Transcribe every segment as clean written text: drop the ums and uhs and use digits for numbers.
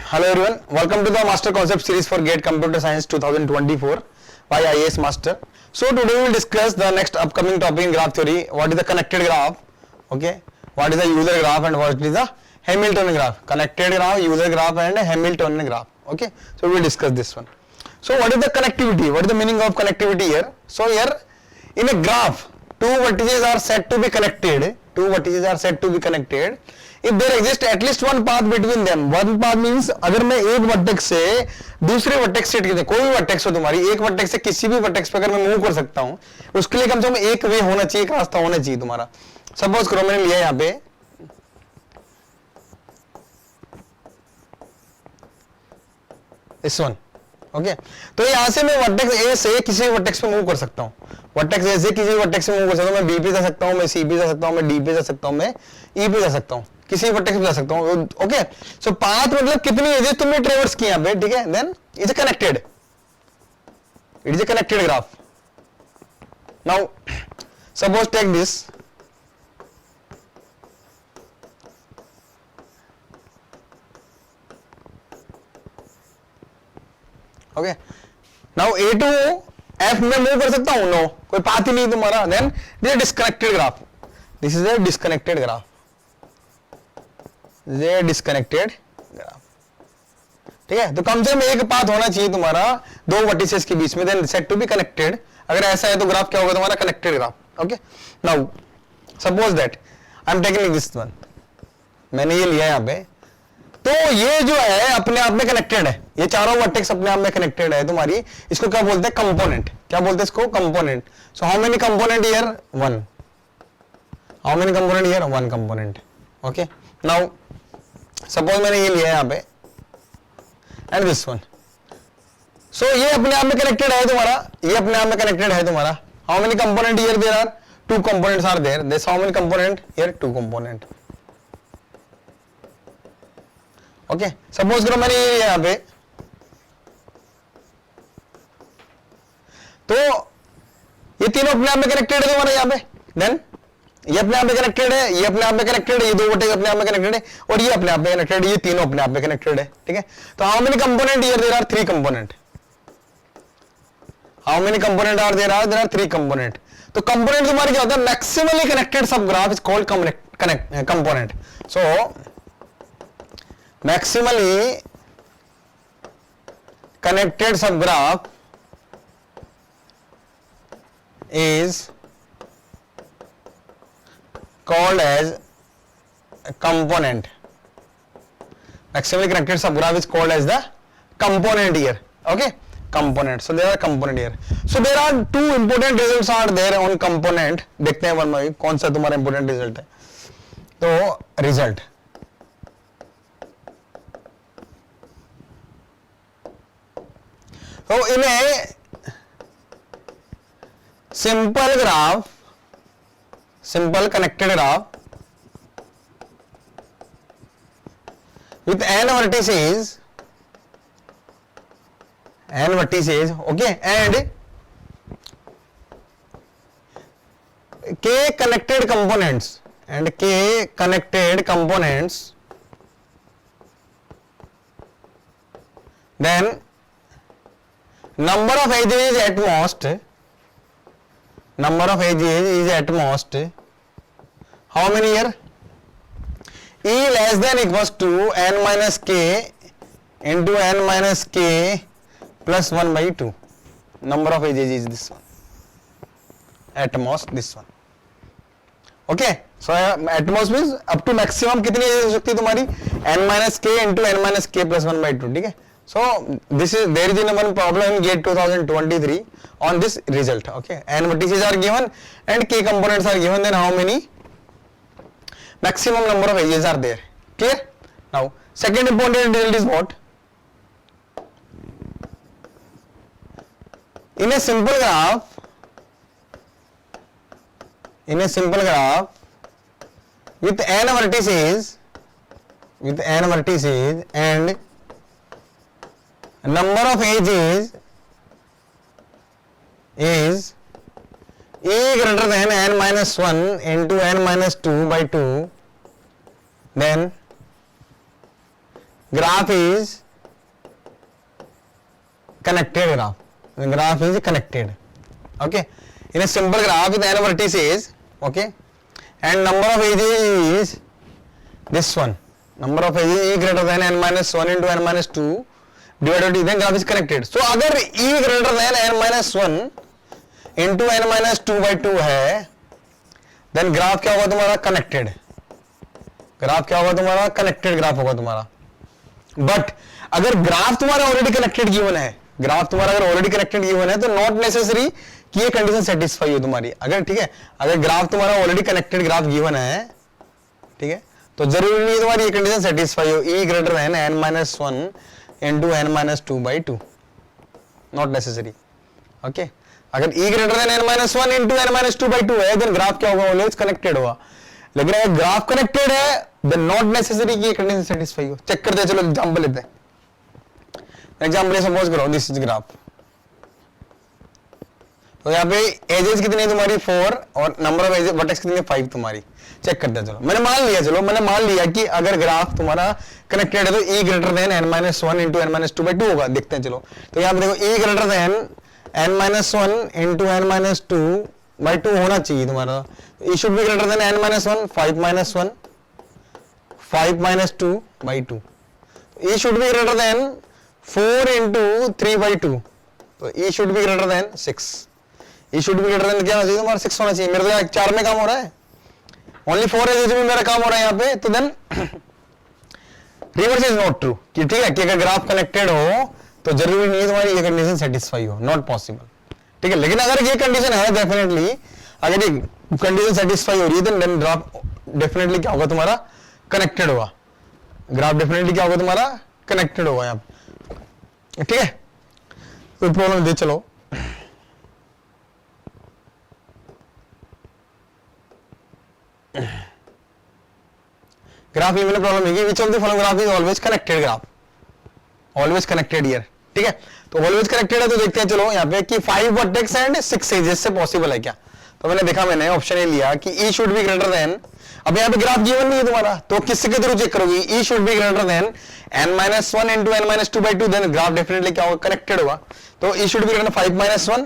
Hello everyone, welcome to the Master Concept Series for GATE Computer Science 2024 by IAS Master. So today we will discuss the next upcoming topic in graph theory. What is the connected graph? Okay, what is the Euler graph and what is the Hamiltonian graph? Connected graph, Euler graph and Hamiltonian graph. Okay, so we will discuss this one. So what is the connectivity? What is the meaning of connectivity here? So here in a graph, two vertices are said to be connected. Two vertices are said to be connected. If there exists at least one path between them, one path means अगर मैं एक vertex से दूसरे vertex से कोई भी vertex हो तुम्हारी, एक वर्टेक्स से किसी भी वर्टेक्स पे अगर मैं मूव कर सकता हूं, उसके लिए कम से कम एक वे होना चाहिए, एक रास्ता होना चाहिए तुम्हारा. सपोज करो मैंने लिया यहाँ पे इस वन, ओके, तो यहां से मैं वर्टेक्स ए से किसी वर्टेक्स पे मूव कर सकता हूं. वर्टेक्स ए से किसी वर्टेक्स पे मूव कर सकता हूं, मैं बी पे जा सकता हूं, मैं सी पे जा सकता हूं, मैं डी पे जा सकता हूं, मैं ई पे जा सकता हूं, किसी वर्टेक्स पे जा सकता हूं. ओके, सो पाथ मतलब कितनी एजेस तुमने ट्रेवर्स की यहां पे, ठीक है. Then is connected, it is a connected graph. Now suppose take this, okay. Now A to F में मूव कर सकता हूं? नो, कोई पाथ ही नहीं तुम्हारा. Then this is disconnected graph. This is a disconnected graph. ये डिस्कनेक्टेड ग्राफ, ठीक है. तो कम से कम एक पाथ होना चाहिए तुम्हारा दो वर्टिसेस के बीच में, then set to be connected. अगर ऐसा है तो ग्राफ क्या होगा तुम्हारा? Connected graph. Okay, now suppose that I am taking this one, मैंने ये लिया यहां पे, तो ये जो है अपने आप में कनेक्टेड है, ये चारों वर्टेक्स अपने आप में कनेक्टेड है तुम्हारी. इसको क्या बोलते हैं? कंपोनेंट. क्या बोलते हैं इसको? Component. So how many component here? One. How many component here? One component. Okay, now suppose मैंने ये लिया यहां पे एंड दिस वन. सो ये अपने आप में कनेक्टेड है तुम्हारा, ये अपने आप में कनेक्टेड है तुम्हारा. How many component here? There are two components are there. This how many component here? Two component. Okay, suppose करो मैंने ये यहां पे, तो ये तीनों अपने आप में कनेक्टेड है तुम्हारा यहां पे. देन ये अपने आप में कनेक्टेड है, ये अपने आप में कनेक्टेड है, ये दो वर्टेक्स अपने आप में कनेक्टेड है, और ये अपने आप में कनेक्टेड है, ये तीनों अपने आप में कनेक्टेड है. ठीक है, तो how many component here? There are three component. How many component are there? There are three component. तो कंपोनेंट तुम्हारे क्या होता है? Maximally connected subgraph is called component. So maximally connected subgraph is called as a component. Maximally connected subgraph is called as the component here. Okay, component. So there are component here. So there are two important results are there on component. देखते हैं one by कौन सा तुम्हारा important result है. तो result, so in a simple graph, simple connected graph with n vertices, okay, and k connected components, then number of edges is at most how many here? E less than equals to n minus k into n minus k plus 1 by 2. Number of edges is this one, at most this one. Okay, so at most means up to maximum कितनी edges हो सकती है तुम्हारी? n minus k into n minus k plus 1 by 2. ठीक है, so this is, there is one problem in GATE 2023 on this result. Okay, n vertices are given and k components are given, then how many maximum number of edges are there? Clear? Now second important result is what? In a simple graph with n vertices and number of edges is e greater than n minus 1 into n minus 2 by 2, then graph is connected graph. The graph is connected. Okay, in a simple graph with n vertices, okay, and number of edges is this one. Number of edges e greater than n minus 1 into n minus 2 divided by, then graph is connected. So अगर e greater than n minus 1 into n minus 2 by 2 है, then graph क्या होगा तुम्हारा? Connected. Graph क्या होगा तुम्हारा? Connected graph होगा तुम्हारा. बट अगर ग्राफ तुम्हारा ऑलरेडी कनेक्टेड गिवन है, ग्राफ तुम्हारा अगर ऑलरेडी कनेक्टेड गिवन है, तो नॉट नेसेसरी कि ये कंडीशन सेटिस्फाई हो तुम्हारी. अगर ठीक है, अगर ग्राफ तुम्हारा ऑलरेडी कनेक्टेड ग्राफ गिवन है, ठीक है, तो जरूरी नहीं तुम्हारी ये कंडीशन सेटिस्फाई हो. e greater than n minus 1 into n minus 2 by 2, not necessary. Okay, अगर e greater than n minus 1 into n minus 2 by 2 है, देन ग्राफ क्या होगा? ऑलवेज कनेक्टेड होगा. लेकिन अगर ग्राफ कनेक्टेड है, देन नॉट नेसेसरी कि ये कंडीशन सेटिस्फाई हो. चेक करते हैं, चलो एग्जांपल लेते हैं. एग्जांपल सपोज करो दिस इज ग्राफ. तो यहाँ पे एजेस कितनी है तुम्हारी? 4 और नंबर ऑफ एजेस वर्टेक्स कितनी है? 5 तुम्हारी. चेक करते हैं. चलो मैंने मान लिया कि अगर ग्राफ तुम्हारा कनेक्टेड है तो e greater than n minus 1 into n minus 2 by 2 होगा. देखते हैं चलो. तो यहाँ पे देखो e greater than n minus 1 into n minus 2 by 2 होना चाहिए तुम्हारा. e should be greater than n minus 1, 5 minus 1, 5 minus 2 by 2. e should be greater than 4 into 3 by 2. तो e should be greater than 6. e should be greater than क्या होना चाहिए तुम्हारा? 6 होना चाहिए. मेरे तो यहाँ 4 में काम हो रहा है, ओनली 4 एजेस में मेरा काम हो रहा है यहाँ पे. तो then reverse is not true. कि ठीक है कि अगर ग्राफ कनेक्टेड हो तो जरूरी नहीं है तुम्हारी ये कंडीशन सेटिस्फाई हो. Not possible. ठीक है, लेकिन अगर ये कंडीशन है, डेफिनेटली अगर ये कंडीशन सेटिस्फाई हो रही है, तो ग्राफ डेफिनेटली क्या होगा तुम्हारा? कनेक्टेड होगा. ग्राफ डेफिनेटली क्या होगा तुम्हारा? कनेक्टेड होगा यहाँ पे. ठीक है, कोई प्रॉब्लम दे. चलो ग्राफ में प्रॉब्लम है कि विच of the following graph is always connected graph. Always connected here. ठीक है, तो ऑलवेज कनेक्टेड है. तो देखते हैं चलो यहाँ पे कि 5 वर्टेक्स एंड 6 एजेस से पॉसिबल है क्या. तो मैंने ऑप्शन ए लिया कि e should be greater then. अब यहाँ पे ग्राफ गिवन नहीं है तुम्हारा, तो किसके थ्रू चेक करोगे? e should be greater than n minus 1 into n minus 2 by 2, then graph definitely क्या होगा? कनेक्टेड होगा. तो e should be greater 5 minus 1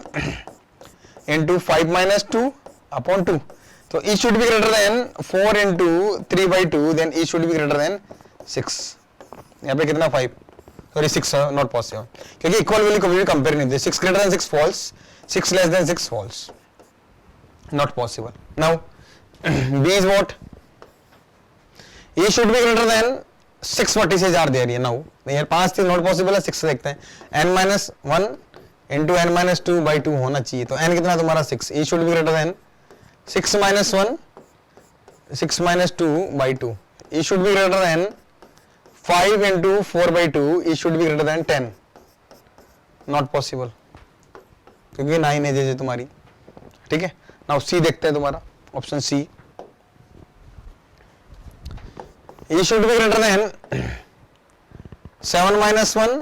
into 5 minus 2 upon 2. तो e should be greater than 4 into 3 by 2, then e should be greater than 6. यहाँ पे कितना? 5, sorry 6, not possible, क्योंकि equal value कभी भी कंपेयर नहीं होते. 6 greater than 6 false, 6 less than 6 false, not possible. Now b is what? e should be greater than 6 vertices are there. Now here 5 थी, not possible है. 6 देखते हैं. n minus 1 into n minus 2 by 2 होना चाहिए. तो n कितना तुम्हारा? 6. e should be greater than 6 minus 1, 6 minus 2 by 2. e should be greater than 5 into 4 by 2. e should be greater than 10. Not possible, क्योंकि 9 edges है तुम्हारी. ठीक है, नाउ सी देखते हैं तुम्हारा option C. e should be greater than 7 minus 1,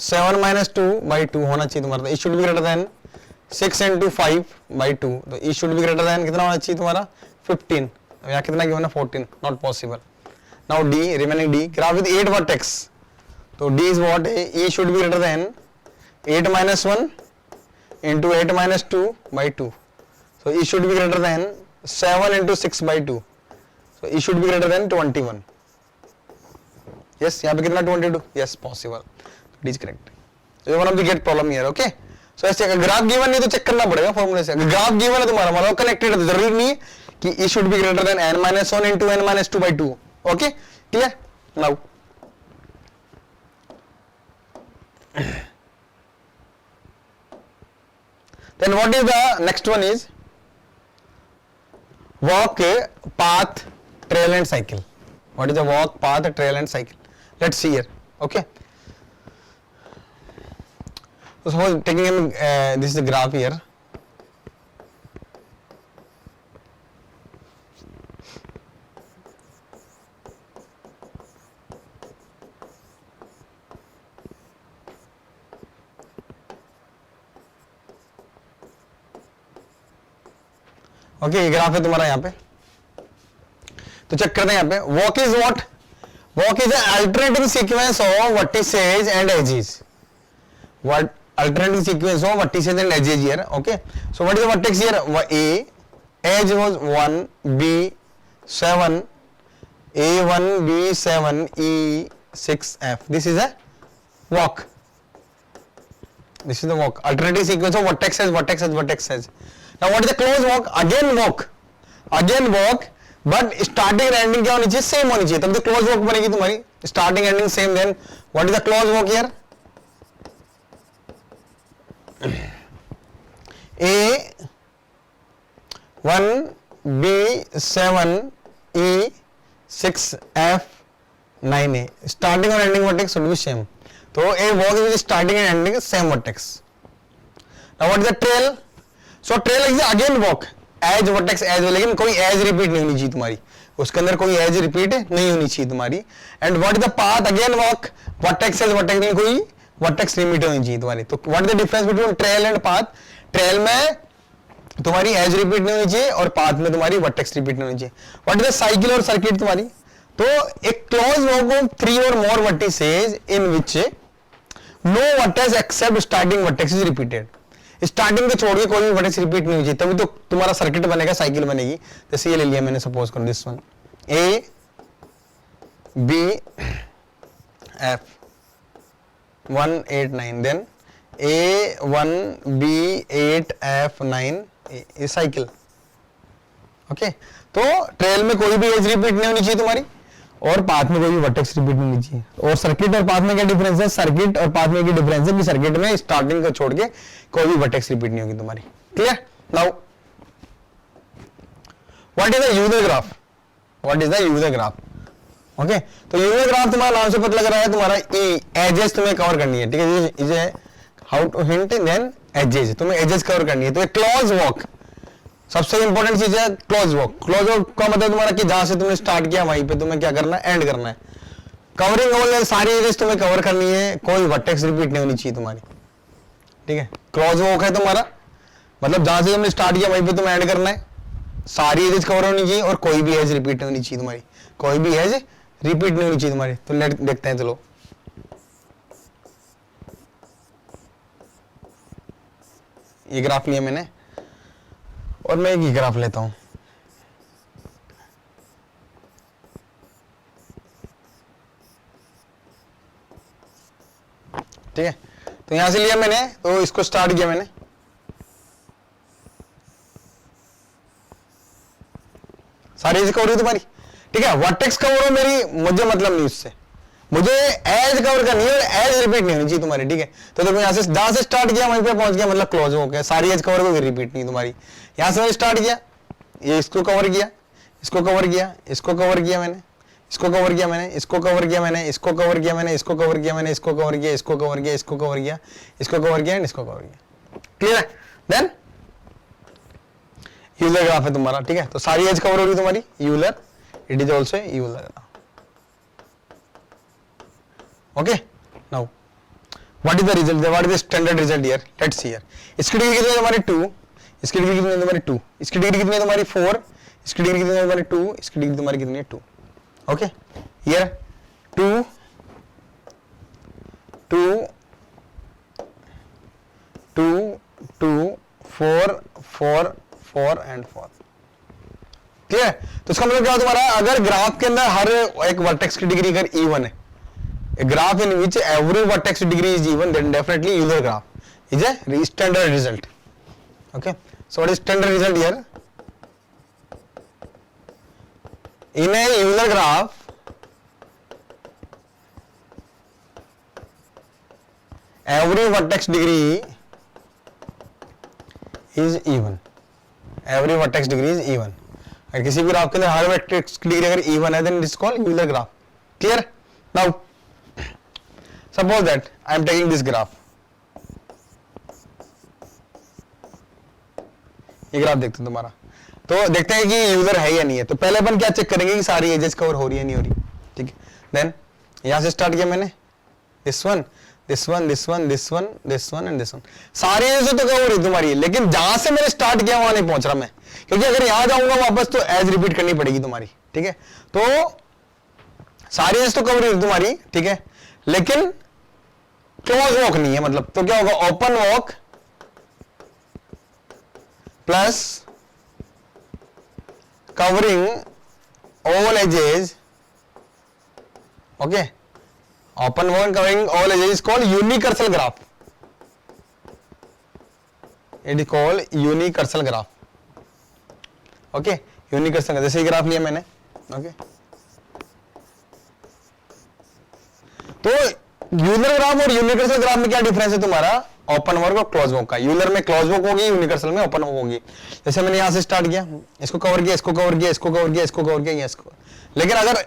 7 minus 2 by 2 होना चाहिए तुम्हारा. e should be greater than 6 into 5 by 2. तो e should be greater than कितना होना चाहिए तुम्हारा? 15. यहाँ कितना गिवन है? 14. Not possible. Now d, remaining d, graph with 8 vertex. तो d is what? e should be greater than 8 minus 1 into 8 minus 2 by 2. So e should be greater than 7 into 6 by 2. So e should be greater than 21. Yes, यहाँ पे कितना? 22. Yes, possible. D is correct. So one of the get problem here. Okay. So ऐसे graph given नहीं तो check करना पड़ेगा फॉर्मूले से. ग्राफ गिवन है तुम्हारा, मतलब कनेक्टेड है, जरूरी नहीं कि e should be greater than n minus 1 into n minus 2 by 2. Okay, clear? Now then what is the next one is walk, path, trail and cycle. What is the walk, path, trail and cycle? Let's see here. Okay. So suppose taking in this is the graph here. Okay, ये graph है तुम्हारा यहाँ पे. तो check करते हैं यहाँ पे. Walk is what? Walk is an alternating sequence of vertices and edges. What alternating sequence of vertices and edges here? Okay. So what is the vertex here? A. Edge was 1, B, 7, A1, B7, E6, F. This is a walk. This is the walk. Alternating sequence of vertex edge, vertex edge, vertex edge. Now what is the close walk? Again walk. Again walk. But starting and ending क्या होनी चाहिए? Same होनी चाहिए, तब तो close walk बनेगी तुम्हारी. Starting ending same. Then what is the close walk here? A1 B7 E6 F9A. Starting और ending vertex should be same. तो a walk with starting and ending same vertex. Now what is the trail? So trail is again walk edge vertex edge, लेकिन कोई as repeat नहीं होनी चाहिए तुम्हारी, उसके अंदर कोई एज रिपीट नहीं होनी चाहिए तुम्हारी. And what is the path? Again walk vertex edge vertex, नहीं कोई वर्टेक्स लिमिट होनी चाहिए तुम्हारी. तो what is the difference between trail and path? Trail में तुम्हारी एज रिपीट नहीं होनी चाहिए और पाथ में तुम्हारी वर्टेक्स रिपीट नहीं होनी चाहिए. व्हाट इज द साइकिल और सर्किट तुम्हारी? तो एक क्लोज वॉक ऑफ 3 और more vertices in which no vertex except starting vertex is repeated. Starting को छोड़ के कोई भी वर्टेक्स रिपीट नहीं होनी चाहिए, तभी तो तुम्हारा सर्किट बनेगा, साइकिल बनेगी. जैसे ये ले लिया मैंने, सपोज करो this one A B F 1 8 9, then A1 B 8 F 9 ये साइकिल. ओके. तो ट्रेल में कोई भी एज रिपीट नहीं होनी चाहिए तुम्हारी और पाथ में कोई भी वर्टेक्स रिपीट नहीं होनी चाहिए. और सर्किट और पाथ में क्या डिफरेंस है? सर्किट और पाथ में क्या डिफरेंस है कि सर्किट में स्टार्टिंग को छोड़ के कोई भी वर्टेक्स रिपीट नहीं होगी तुम्हारी. Clear? Now what is the user graph? What is the user graph? Okay. तो यूजर ग्राफ तुम्हारा नाम से पता लग रहा है, तुम्हारा एजेस तुम्हें कवर करनी है. ठीक है, is how to hint then edges, तुम्हें एजेस कवर करनी है. तो क्लोज वॉक सबसे इंपॉर्टेंट चीज है. Close walk. क्लोज वॉक का मतलब तुम्हारा कि जहां से तुमने स्टार्ट किया वहीं पे तुम्हें क्या करना है? एंड करना है. कवरिंग ऑल सारी एजेस तुम्हें कवर करनी है, कोई वर्टेक्स रिपीट नहीं होनी चाहिए तुम्हारी. ठीक है, क्लोज वॉक है तुम्हारा मतलब जहां से तुमने स्टार्ट किया वहीं पे तुम्हें एंड करना है, सारी एजेस कवर होनी चाहिए और कोई भी एज रिपीट नहीं होनी चाहिए तुम्हारी, कोई भी एज रिपीट नहीं होनी चाहिए तुम्हारी. तो लेट देखते हैं. चलो ये ग्राफ लिया मैंने और मैं एक ही ग्राफ लेता हूं. ठीक है, तो यहां से लिया मैंने, तो इसको स्टार्ट किया मैंने. सारी एज कवर हुई तुम्हारी. ठीक है, वर्टेक्स कवर हो मेरी, मुझे मतलब नहीं उससे, मुझे एज कवर करनी है और एज रिपीट नहीं होनी चाहिए तुम्हारी. ठीक है, तो देखो यहां से जहां से स्टार्ट किया वहीं पे पहुंच गया, मतलब क्लोज हो गया. सारी एज कवर कोई रिपीट नहीं तुम्हारी. यहां से मैंने स्टार्ट किया, ये इसको कवर किया, इसको कवर किया, इसको कवर किया मैंने, इसको कवर किया मैंने, इसको कवर किया मैंने, इसको कवर किया मैंने, इसको कवर किया मैंने, इसको कवर किया, इसको कवर किया, इसको कवर किया, इसको कवर किया एंड इसको कवर किया. क्लियर है? देन यूलर ग्राफ है तुम्हारा. ठीक है, तो सारी एज कवर होगी तुम्हारी. Euler, it is also Euler graph. Okay. Now what is the result? What is the standard result here? Let's see here. इसकी डिग्री कितनी है तुम्हारी? 2. इसकी डिग्री कितनी है तुम्हारी? 2. इसकी डिग्री कितनी है तुम्हारी? 4. इसकी डिग्री कितनी है तुम्हारी? 2. इसकी डिग्री तुम्हारी कितनी है? 2. ओके. Here 2 2 2 2 4 4 4 and 4. क्लियर? तो इसका मतलब क्या है तुम्हारा? अगर ग्राफ के अंदर हर एक वर्टेक्स की डिग्री अगर इवन है, a graph in which every vertex degree is even, then definitely Euler graph is a standard result. Okay, so what is standard result here? In a Euler graph, every vertex degree is even. Every vertex degree is even. अगर किसी भी graph के अंदर हर vertex की degree अगर even है, then it is called Euler graph. Clear? Now suppose that I am taking this graph. ये graph देखते हैं तुम्हारा, तो देखते हैं कि यूजर है या नहीं है. तो पहले अपन क्या चेक करेंगे कि सारी एजेस कवर हो रही है नहीं हो रही. ठीक है, देन यहां से स्टार्ट किया मैंने, this one this one this one this one this one and this one. सारी एजेस तो कवर हो रही तुम्हारी, लेकिन जहां से मैंने स्टार्ट किया वहां नहीं पहुंच रहा मैं, क्योंकि अगर यहां जाऊंगा वापस तो एज रिपीट करनी पड़ेगी तुम्हारी. ठीक है, तो सारी एज तो कवर हुई तुम्हारी, ठीक है, लेकिन क्लोज वॉक नहीं है, मतलब तो क्या होगा, open walk plus covering all edges, okay, open walk covering all edges is called unicursal graph, it is called unicursal graph, okay, unicursal, जैसे ग्राफ लिया मैंने, ओके, तो यूलर ग्राफ और यूनिकर्सल ग्राफ में क्या डिफरेंस है तुम्हारा, ओपन वर्क और क्लोज वर्क का, यूलर में क्लोज वर्क होगी, यूनिकर्सल में ओपन वर्क होगी। जैसे मैंने यहां से स्टार्ट किया, इसको कवर किया, इसको कवर किया, इसको कवर किया, इसको कवर किया, इसको, लेकिन अगर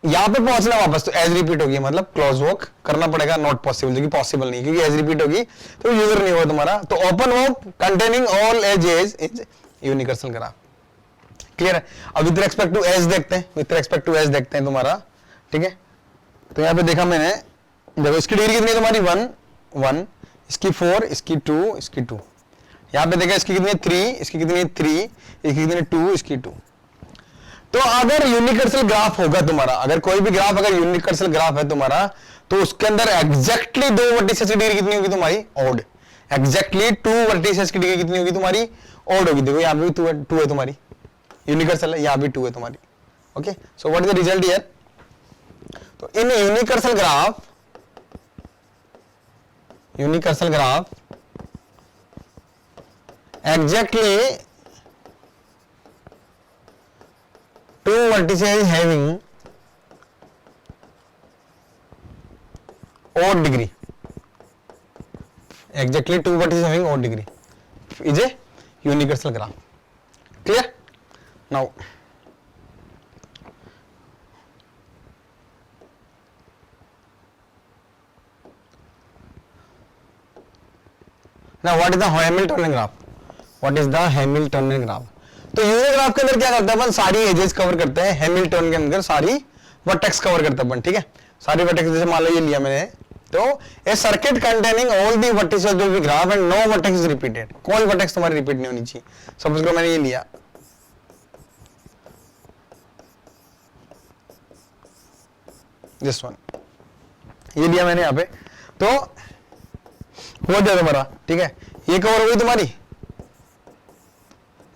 यहां पे पहुंचना वापस तो एज रिपीट होगी, मतलब क्लोज वर्क करना पड़ेगा, नॉट पॉसिबल, जो कि पॉसिबल नहीं, क्योंकि एज रिपीट होगी तो यूजर नहीं होगा तुम्हारा। तो open work containing all edges is unicursal graph, clear है। अब विद रेस्पेक्ट टू एज देखते हैं, विद रेस्पेक्ट टू एज देखते हैं तुम्हारा, ठीक है। तो यहां पे देखा मैंने, देखो इसकी डिग्री कितनी है तुम्हारी 1 1, इसकी 4, इसकी 2, इसकी 2, यहां पे देखा इसकी कितनी है 3, इसकी कितनी है 3, इसकी कितनी है 2, इसकी 2। तो अगर यूनिकर्सल ग्राफ होगा तुम्हारा, अगर कोई भी ग्राफ अगर यूनिकर्सल ग्राफ है तुम्हारा, तो उसके अंदर एग्जैक्टली 2 वर्टिसेस की डिग्री कितनी होगी तुम्हारी, ऑड, एग्जैक्टली 2 वर्टिसेस की डिग्री कितनी होगी तुम्हारी, ऑड होगी। देखो यहां पे भी 2 है तुम्हारी, यूनिकर्सल है, यहां भी 2 है तुम्हारी, okay. So what is the result here, तो इन यूनिकर्सल graph exactly 2 vertices having odd degree, exactly 2 vertices having odd degree is a universal graph, clear। now what is the Hamiltonian graph, what is the Hamiltonian graph। तो Euler graph के अंदर क्या करता है अपन, सारी edges cover करते हैं, Hamilton के अंदर सारी वर्टेक्स कवर करते हैं अपन, ठीक है, सारी वर्टेक्स, जैसे मान लो ये लिया मैंने, तो a circuit containing all the vertices of the graph and no vertex is repeated, कोई वर्टेक्स तुम्हारी रिपीट नहीं होनी चाहिए। सपोज करो मैंने ये लिया, दिस वन, ये लिया मैंने यहाँ पे, तो हो गया तुम्हारा, ठीक है, ये कवर हो गई तुम्हारी,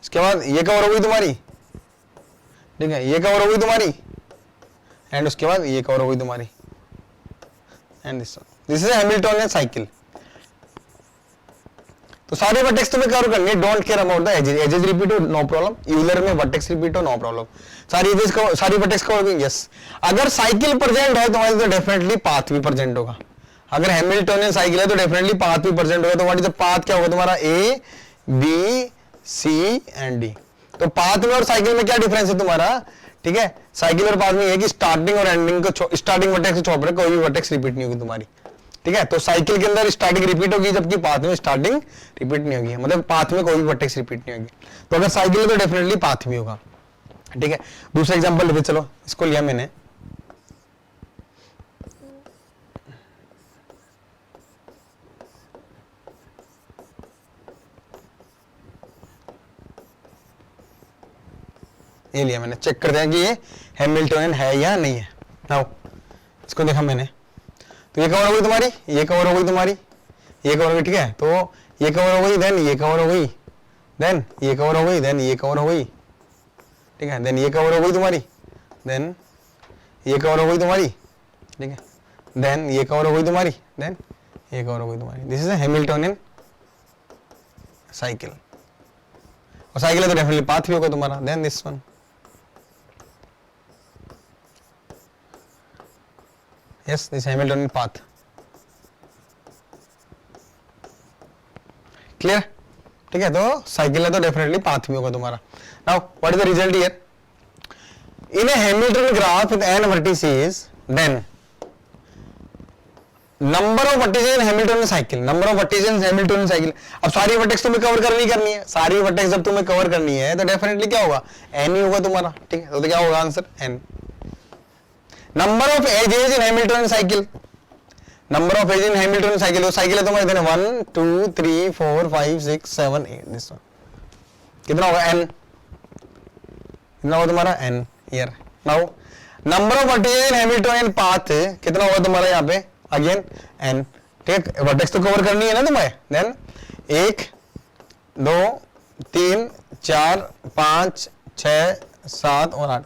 इसके बाद ये कवर हो गई तुम्हारी, ठीक है, ये कवर हो गई तुम्हारी, एंड उसके बाद ये कवर हो गई तुम्हारी, and this is Hamiltonian cycle. तो सारे वर्टेक्स तुम्हें कवर करनी है, don't care about the edges, edges repeat हो नो प्रॉब्लम, यूलर में वर्टेक्स रिपीट हो नो प्रॉब्लम, सारी एजेस को, सारी वर्टेक्स कवर होगी, यस। अगर साइकिल प्रेजेंट है तुम्हारी तो डेफिनेटली पाथ भी प्रेजेंट होगा, अगर हैमिल्टनियन साइकिल है तो डेफिनेटली पाथ भी प्रेजेंट होगा। तो व्हाट इज द पाथ, क्या होगा तुम्हारा, A B C and D. तो पाथ में और साइकिल में क्या डिफरेंस है तुम्हारा, ठीक है, साइकिल और पाथ में ये कि स्टार्टिंग और एंडिंग को, स्टार्टिंग वर्टेक्स छोड़ कर कोई भी वर्टेक्स रिपीट नहीं होगी तुम्हारी, ठीक है। तो साइकिल के अंदर स्टार्टिंग रिपीट होगी, जबकि पाथ में स्टार्टिंग रिपीट नहीं होगी, मतलब पाथ में कोई भी वर्टेक्स रिपीट नहीं होगी। तो अगर साइकिल है तो डेफिनेटली पाथ भी होगा, ठीक है। दूसरा एग्जांपल लेते चलो, इसको लिया मैंने, ये लिया मैंने, चेक करते हैं कि ये हैमिल्टनियन है या नहीं है। नाउ इसको देखा मैंने, तो ये कवर हो गई तुम्हारी, ये कवर हो गई तुम्हारी, ये कवर हो गई, ठीक है, तो ये कवर हो गई, देन ये कवर हो गई, देन ये कवर हो गई, देन ये कवर हो गई, ठीक है, देन ये कवर हो गई तुम्हारी, देन ये कवर हो गई तुम्हारी, ठीक है, देन ये कवर हो गई तुम्हारी, देन ये कवर हो गई तुम्हारी। This is a Hamiltonian cycle, और साइकिल है तो डेफिनेटली पाथ भी होगा तुम्हारा। Then this one, yes, this Hamiltonian path, clear, ठीक है। तो साइकिल है तो डेफिनेटली पाथ भी होगा तुम्हारा। Now what is the result here, in A Hamiltonian graph with n vertices, then number of vertices in Hamiltonian cycle, number of vertices in Hamiltonian cycle. अब सारी वर्टेक्स तुम्हें कवर करनी है, सारी वर्टेक्स जब तुम्हें कवर करनी है तो डेफिनेटली क्या होगा, n ही होगा तुम्हारा, ठीक है। तो क्या होगा answer, n। Number of edges in Hamiltonian cycle, number of edge in Hamiltonian cycle, वो साइकिल है तुम्हारे इतने 1 2 3 4 5 6 7 8, दिस वन कितना होगा, n, कितना होगा तुम्हारा n here. Now number of vertices in Hamiltonian path कितना होगा तुम्हारा यहाँ पे, अगेन n, ठीक है, वर्टेक्स तो कवर करनी है ना तुम्हें, देन 1 2 3 4 5 6 7 और 8,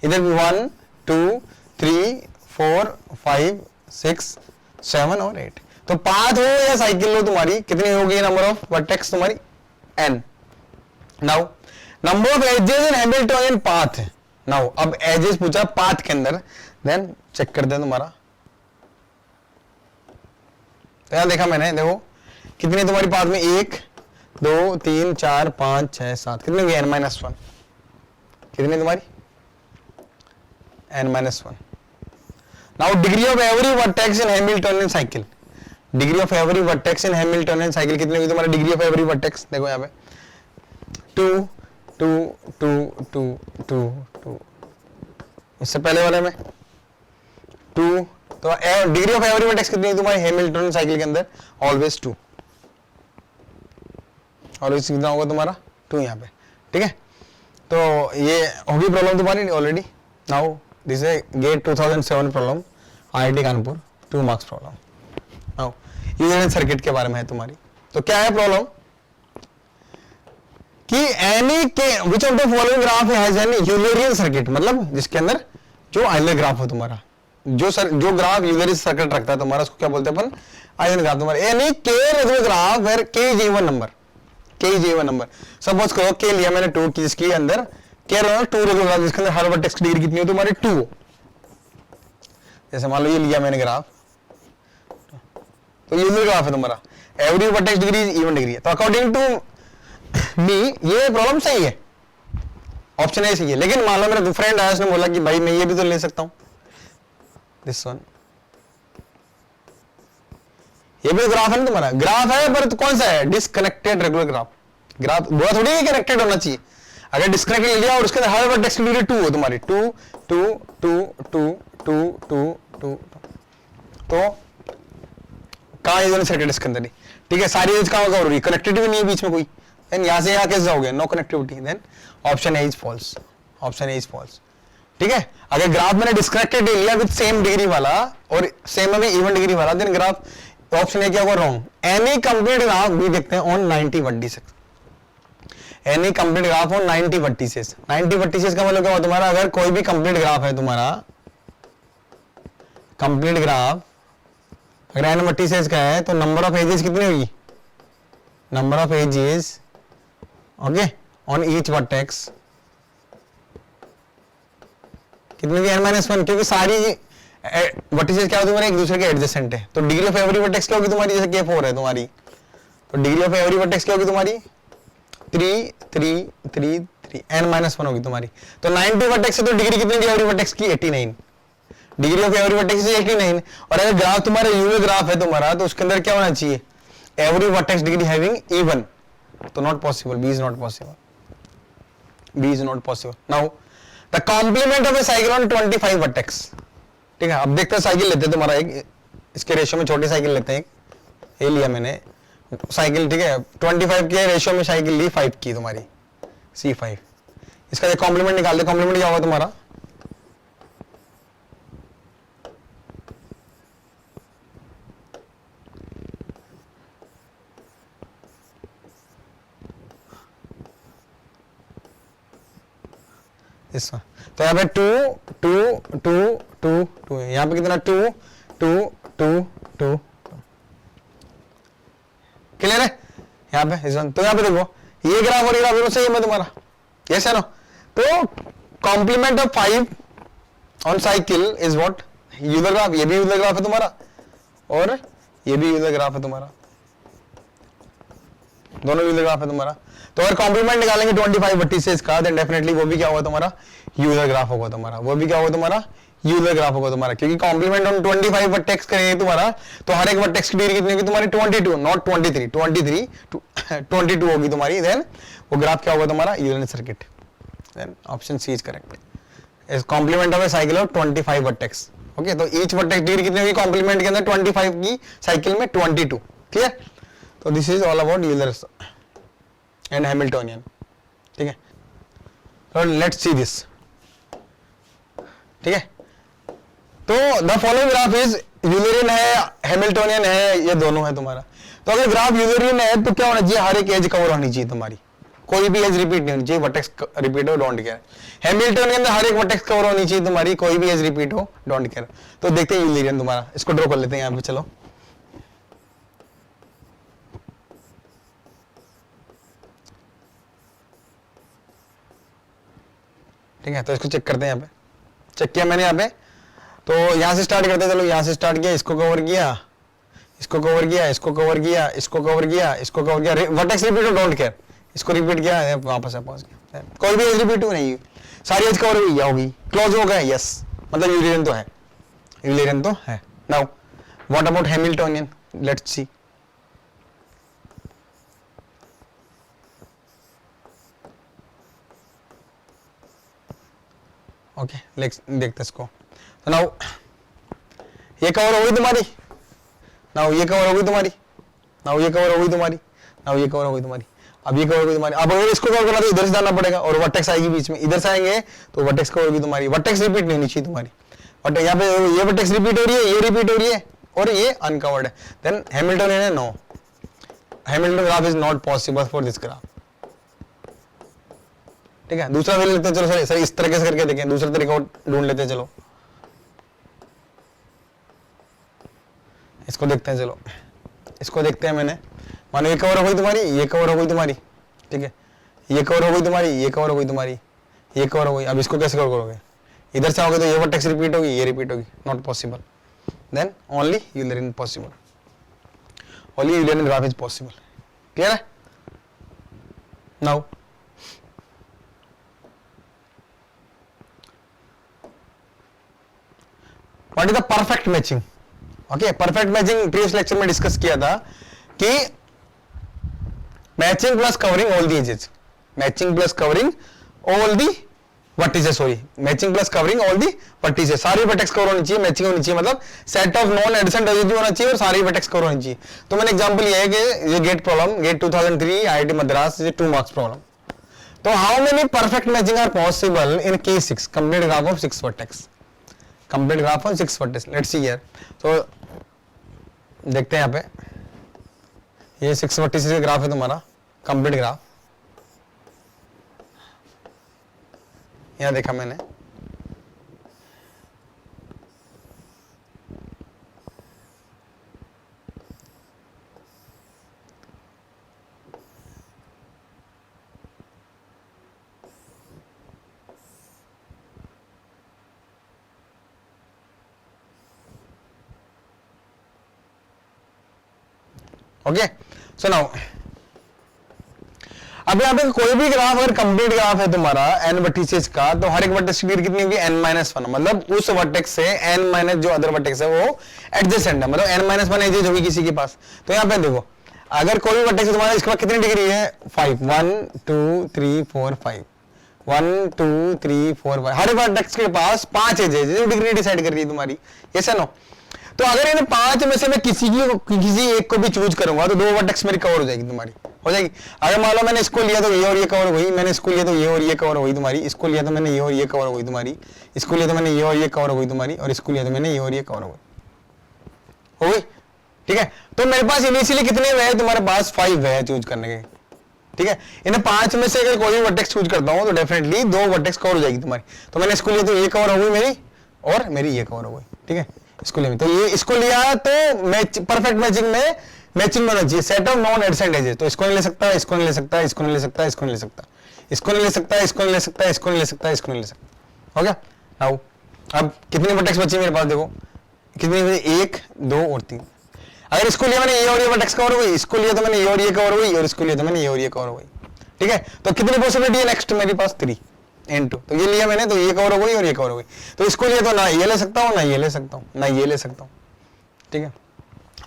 इधर भी 1 2 3 4 5 6 7 और 8। तो पाथ हो या साइकिल हो तुम्हारी, कितनी होगी नंबर ऑफ वर्टेक्स तुम्हारी, n। Now number of edges in Hamiltonian path, now अब एजेस पूछा पाथ के अंदर, देन चेक करते हैं तुम्हारा, तो यहां देखा मैंने, देखो कितनी तुम्हारी पाथ में 1 2 3 4 5 6 7, कितनी होगी n-1, कितनी तुम्हारी n-1। Now degree of every vertex in Hamiltonian cycle, degree of every vertex in Hamiltonian cycle कितनी होगी तुम्हारी, डिग्री ऑफ एवरी वर्टेक्स देखो यहाँ पे 2 2 2 2 2 2, इससे पहले वाले में 2, तो डिग्री ऑफ एवरी वर्टेक्स कितनी है तुम्हारी हैमिल्टोनियन साइकिल के अंदर, ऑलवेज 2, ऑलवेज कितना होगा तुम्हारा 2 यहाँ पे, ठीक है। तो ये होगी प्रॉब्लम तुम्हारी ऑलरेडी। नाउ दिस है GATE 2007 problem, IIT Kanpur, 2 marks problem. Now union circuit के बारे में है तुम्हारी, तो क्या है प्रॉब्लम कि एनी के which of the following graph has an Eulerian circuit, मतलब जिसके अंदर जो आइलर ग्राफ हो तुम्हारा, जो ग्राफ यूलरियन सर्किट रखता है तुम्हारा, उसको क्या बोलते हैं अपन, आइलर ग्राफ तुम्हारा। एनी के ग्राफ वेयर के इज इवन नंबर, के इज इवन नंबर, सपोज करो के लिया मैंने 2 की, जिसके अंदर के 2 रेगुलर ग्राफ, जिसके अंदर हर वर्टेक्स की डिग्री कितनी हो तुम्हारी 2, जैसे मान लो ये लिया मैंने ग्राफ, तो यूलर ग्राफ है तुम्हारा, every vertex degree is even degree है, तो अकॉर्डिंग टू मी ये प्रॉब्लम सही है, ऑप्शन ए सही है। लेकिन मान लो मेरा फ्रेंड आया, उसने बोला कि भाई मैं ये भी तो ले सकता हूं, दिस वन, ये भी ग्राफ है ना तुम्हारा, ग्राफ है पर तो कौन सा है, डिस्कनेक्टेड रेगुलर ग्राफ, ग्राफ वो थोड़ी है कनेक्टेड होना चाहिए, अगर डिस्कनेक्टेड ले लिया और उसके अंदर हर वर्टेक्स की डिग्री 2 हो तुम्हारी, 2 2 2 2 2 2 2, तो कहां यूनियन सर्किट इसके अंदर, ठीक है, सारी चीज कहां हो रही है, कनेक्टेड भी नहीं है बीच में कोई, देन यहां से यहां कैसे जाओगे, no connectivity, then option A is false, option A is false, ठीक है। अगर ग्राफ मैंने डिस्कनेक्टेड लिया विद सेम डिग्री वाला और सेम में इवन डिग्री वाला, देन ग्राफ, ऑप्शन ए क्या होगा, रॉन्ग। एनी कंप्लीट ग्राफ भी देखते हैं on 90 vertices, any complete graph on 90 vertices, 90 vertices का मतलब क्या हुआ तुम्हारा, अगर कोई भी कंप्लीट ग्राफ है तुम्हारा, कंप्लीट ग्राफ अगर n वर्टिसेस का है, तो नंबर ऑफ एजेस कितनी होगी, number of edges, okay, on each vertex कितनी होगी, n-1, क्योंकि सारी वर्टिसेस क्या होती है एक दूसरे के एडजेसेंट है, तो डिग्री ऑफ एवरी वर्टेक्स क्या होगी तुम्हारी, जैसे K4 है तुम्हारी, तो डिग्री ऑफ एवरी वर्टेक्स क्या होगी तुम्हारी 3 3 3 3, n-1 होगी तुम्हारी, तो 90 वर्टेक्स है तो डिग्री कितनी होगी एवरी वर्टेक्स की 89, degree of every vertex is 89। और अगर ग्राफ तुम्हारा यूनिट ग्राफ है तुम्हारा, तो उसके अंदर क्या होना चाहिए, every vertex degree having even, तो not possible, B is not possible, B is not possible. Now the complement of a cycle on 25 vertex, ठीक है, अब देखते हैं साइकिल लेते हैं तुम्हारा एक, इसके रेशियो में छोटी साइकिल लेते हैं, ये लिया मैंने साइकिल, ठीक है, 25 के रेशियो में साइकिल ली 5 की तुम्हारी C5, इसका एक कॉम्प्लीमेंट निकाल दे, कॉम्प्लीमेंट क्या होगा तुम्हारा, इसका, तो यहाँ पे 2 2 2 2 2 है, यहाँ पे कितना 2 2 2 2, क्लियर है यहाँ पे इस वन। तो यहाँ पे देखो ये ग्राफ और ये ग्राफ सही है तुम्हारा, यस है ना, तो complement of 5 on cycle is what, Euler graph, ये भी यूलर ग्राफ है तुम्हारा और ये भी यूलर ग्राफ है तुम्हारा, दोनों यूलर ग्राफ है तुम्हारा। तो अगर कॉम्प्लीमेंट निकालेंगे 25 वर्टिसेस का, देन डेफिनेटली वो भी क्या होगा तुम्हारा, यूलर ग्राफ होगा तुम्हारा, वो भी क्या होगा तुम्हारा, यूलर ग्राफ होगा तुम्हारा, क्योंकि कॉम्प्लीमेंट ऑन 25 वर्टेक्स करेंगे तुम्हारा, तो हर एक वर्टेक्स की डिग्री कितनी होगी तुम्हारी 22, नॉट 23, 22 होगी तुम्हारी, देन वो ग्राफ क्या होगा तुम्हारा, Euler circuit, then option C is correct. Is complement of a cycle of 25 vertex, okay, तो ईच वर्टेक्स डिग्री कितनी होगी कॉम्प्लीमेंट के अंदर 25 की साइकिल में 22, क्लियर। तो this is all about Euler and Hamiltonian, ठीक है। लेट्स सी दिस, ठीक है। तो द फॉलोइंग ग्राफ इज यूलरियन है, हैमिल्टोनियन है, ये दोनों है तुम्हारा। तो अगर ग्राफ यूलरियन है तो क्या होना चाहिए, हर एक एज कवर होनी चाहिए तुम्हारी, कोई भी एज रिपीट नहीं होनी चाहिए, वर्टेक्स रिपीट हो डोंट केयर। हैमिल्टोनियन में हर एक वर्टेक्स कवर होनी चाहिए तुम्हारी, कोई भी एज रिपीट हो डोंट केयर। तो देखते हैं यूलरियन तुम्हारा, इसको ड्रॉ कर लेते हैं यहां पे, चलो। ठीक है, तो इसको चेक करते हैं यहाँ पे, चेक किया मैंने यहाँ पे। तो यहां से स्टार्ट करते हैं, चलो यहां से स्टार्ट किया, इसको कवर किया, इसको कवर किया, इसको कवर किया, इसको कवर किया, इसको कवर किया, वर्टेक्स रिपीट हो डोंट केयर, इसको रिपीट किया, वापस पहुंच गया, कोई भी एज रिपीट हो नहीं, सारी एज कवर हुई होगी, क्लोज हो गया, यस, मतलब यूलरियन तो है, यूलरियन तो है। Now what about Hamiltonian, let's see. Okay, देखते इसको। तो नाउ ये कवर हो गई तुम्हारी, नाउ ये कवर हो गई तुम्हारी, नाउ ये कवर हो गई तुम्हारी, नाउ ये कवर हो गई तुम्हारी, अब ये कवर हो गई तुम्हारी। अब अगर इसको कवर करना तो इधर से जाना पड़ेगा और वर्टेक्स आएगी बीच में, इधर से आएंगे तो वर्टेक्स कवर होगी तुम्हारी, वर्टेक्स रिपीट नहीं होनी चाहिए तुम्हारी, बट यहाँ पे ये वर्टेक्स रिपीट हो रही है, ये रिपीट हो रही है और ये अनकवर्ड है, देन हैमिल्टोनियन है, no, Hamilton graph is not possible for this graph. ठीक है, दूसरा वैल्यू लेते हैं, चलो सर इस तरीके से करके देखें, दूसरा तरीका ढूंढ लेते हैं, चलो इसको देखते हैं, चलो इसको देखते हैं। मैंने मानो ये कवर हो गई तुम्हारी, ये कवर हो गई तुम्हारी, ठीक है, ये कवर हो गई तुम्हारी, ये कवर हो गई तुम्हारी, ये कवर हो गई, अब इसको कैसे कवर करोगे, इधर से आओगे तो ये वर्टेक्स रिपीट होगी, ये रिपीट होगी, not possible, then only Eulerian possible, only Eulerian graph is possible. Clear है? Now what is the perfect matching. Okay, perfect matching previous lecture में डिस्कस किया था कि matching plus covering all the edges, matching plus covering all the vertices, sorry matching plus covering all the vertices, सारी vertex cover होनी चाहिए, matching होनी चाहिए, मतलब set of non adjacent edges भी होना चाहिए और सारी वर्टेक्स कवर होनी चाहिए। तो मैंने एग्जांपल ये है कि ये GATE problem, GATE 2003 IIT Madras, ये 2 मार्क्स प्रॉब्लम। तो how many perfect matching are possible in case 6, complete graph of 6 vertex, complete graph of 6 vertex, let's see here. तो देखते हैं यहाँ पे, ये 6 वर्टिसेस का ग्राफ है तुम्हारा, कंप्लीट ग्राफ, यहां देखा मैंने, ओके। सो नाउ अब यहाँ पे कोई भी ग्राफ अगर कंप्लीट ग्राफ है तुम्हारा n वर्टिसेस का, तो हर एक वर्टेक्स की कितनी होगी, n-1, मतलब उस वर्टेक्स से n- जो अदर वर्टेक्स है वो एडजेसेंट है, मतलब n-1 एजेस होगी किसी के पास। तो यहाँ पे देखो, अगर कोई भी वर्टेक्स है तुम्हारा, इसके पास कितनी डिग्री है, 5, 1 2 3 4 5, 1 2 3 4 5, हर वर्टेक्स के पास 5 एजेस, जो डिग्री डिसाइड कर रही है तुम्हारी, यस है नो। तो अगर इन 5 में से मैं किसी एक को भी चूज करूंगा तो 2 वर्टेक्स मेरी कवर हो जाएगी तुम्हारी, हो जाएगी। अगर मान लो मैंने इसको लिया तो ये और ये कवर हो गई, मैंने इसको लिया तो ये और ये कवर हो गई तुम्हारी, इसको लिया तो मैंने ये और ये कवर हो गई तुम्हारी, इसको लिया तो मैंने ये और ये कवर हो गई तुम्हारी, और इसको लिया तो मैंने ये और ये कवर हो गई, ठीक है। तो मेरे पास इनिशियली कितने वे हैं, तुम्हारे पास 5 वे हैं चूज करने के, ठीक है। इन 5 में से अगर कोई भी वर्टेक्स चूज करता हूं तो डेफिनेटली 2 वर्टेक्स कवर हो जाएगी तुम्हारी। तो मैंने इसको लिया तो ये कवर हो गई मेरी, और मेरी ये कवर हो गई, ठीक है। इसको लिया तो ये, इसको लिया तो मैच, परफेक्ट मैचिंग में मैचिंग होना चाहिए, set of non adjacent edges. तो इसको नहीं ले सकता, इसको नहीं ले सकता, इसको नहीं ले सकता, इसको नहीं ले सकता, इसको नहीं ले सकता, इसको नहीं ले सकता, इसको नहीं ले सकता, इसको नहीं ले सकता, हो गया। नाउ अब कितनी वर्टेक्स बची मेरे पास, देखो कितनी, 1 2 और 3। अगर इसको लिया मैंने ये और ये वर्टेक्स कवर हो गई, इसको लिया तो मैंने ये और ये कवर हो गई, और इसको लिया तो मैंने ये और ये कवर हो गई, ठीक है। तो कितनी पॉसिबिलिटी है नेक्स्ट मेरे पास, 3 N2। तो ये लिया मैंने तो ये कवर हो गई और ये कवर हो गई, तो इसको लिया तो ना ये ले सकता हूँ, ना ये ले सकता हूँ, ना ये ले सकता हूँ, ठीक है।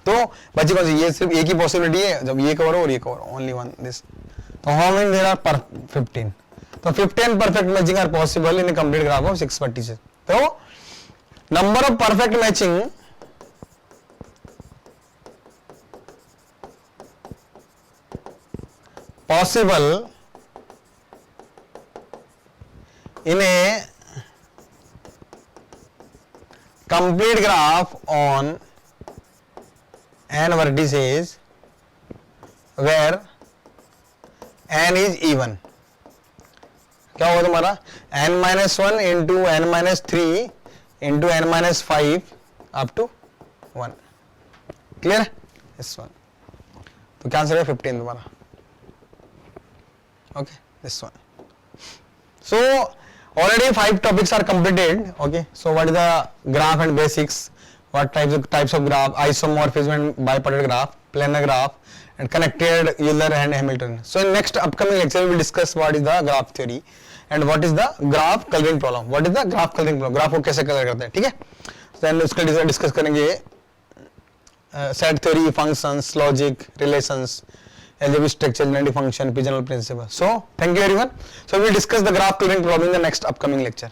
तो बच्चे कौन सी, ये सिर्फ एक ही पॉसिबिलिटी है, जब ये कवर हो और ये कवर, ओनली वन दिस। तो हाउ मेनी देयर आर 15। तो 15 perfect matching are possible in complete graph of 6 vertices. तो number of perfect matching possible in a complete graph on n vertices where n is even. क्या होगा तुम्हारा n-1 into n-3 into n-5 up to 1. Clear है this one. तो क्या answer है 15 तुम्हारा. Okay, this one. So already 5 topics are completed. Okay, so what is the graph and basics? What types of graph? Isomorphism and bipartite graph, planar graph, and connected Euler and Hamilton. So in next upcoming lecture we will discuss what is the graph theory and what is the graph coloring problem. What is the graph coloring problem? Graph को कैसे color करते हैं, ठीक है? Then उसका discuss करेंगे set theory, functions, logic, relations, algebraic structure, unity function, P-general principle. So thank you everyone. So we will discuss the graph coloring problem in the next upcoming lecture.